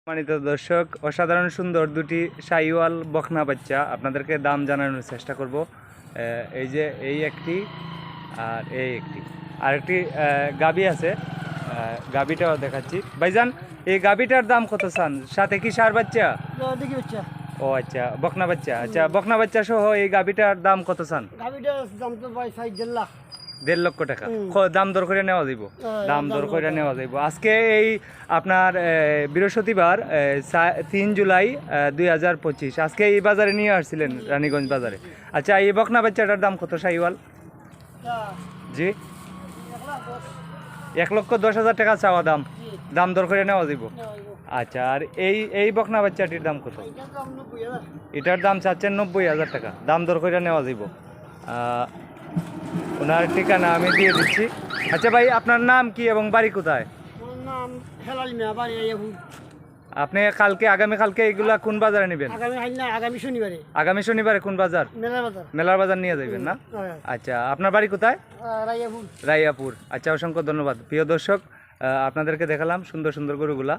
সম্মানিত দর্শক, অসাধারণ সুন্দর দুটি শাহিওয়াল বকনা বাচ্চা আপনাদেরকে দাম জানানোর চেষ্টা করব। এই যে এই একটি আর এই একটি আরেকটি গাবি আছে, গাবিটাও দেখাচ্ছি। ভাইজান, এই গাবিটার দাম কত চান? সাথে কি সার বাচ্চা? দেখি বাচ্চা ও আচ্ছা, বকনা বাচ্চা। আচ্ছা, বকনা বাচ্চা সহ এই গাবিটার দাম কত চান? গাভিটার দাম তো ভাই 4.5 লাখ। 1.5 লক্ষ টাকা দাম দর করে নেওয়া যাইব। দাম দর করে নেওয়া যাইব। আজকে এই আপনার বৃহস্পতিবার 3 জুলাই 2025 আজকে এই বাজারে নিয়ে আসছিলেন, রানীগঞ্জ বাজারে। আচ্ছা, এই বকনা বাচ্চাটার দাম কত শাহিওয়াল? জি, 1,10,000 টাকা চাওয়া দাম। দাম দর করে নেওয়া যাইব। আচ্ছা, আর এই বকনা বাচ্চাটির দাম কত? এটার দাম চাচ্ছেন 90,000 টাকা। দাম দর করে নেওয়া যাইব। ওনার ঠিকানা আমি দিয়ে দিচ্ছি। আচ্ছা ভাই, আপনার নাম কি এবং বাড়ি কোথায়? আমার নাম হেলাল মিয়া, বাড়ি রাইয়াপুর। আপনি আগামীকালকে এগুলা কোন বাজারে নেবেন? আগামী শনিবারে। আগামী শনিবারে কোন বাজার? মেলার বাজার। মেলার বাজার নিয়ে যাবেন না? আচ্ছা, আপনার বাড়ি কোথায়? রাইয়াপুর। রাইয়াপুর। আচ্ছা, অসংখ্য ধন্যবাদ। প্রিয় দর্শক, আপনাদেরকে দেখালাম সুন্দর সুন্দর গরুগুলা।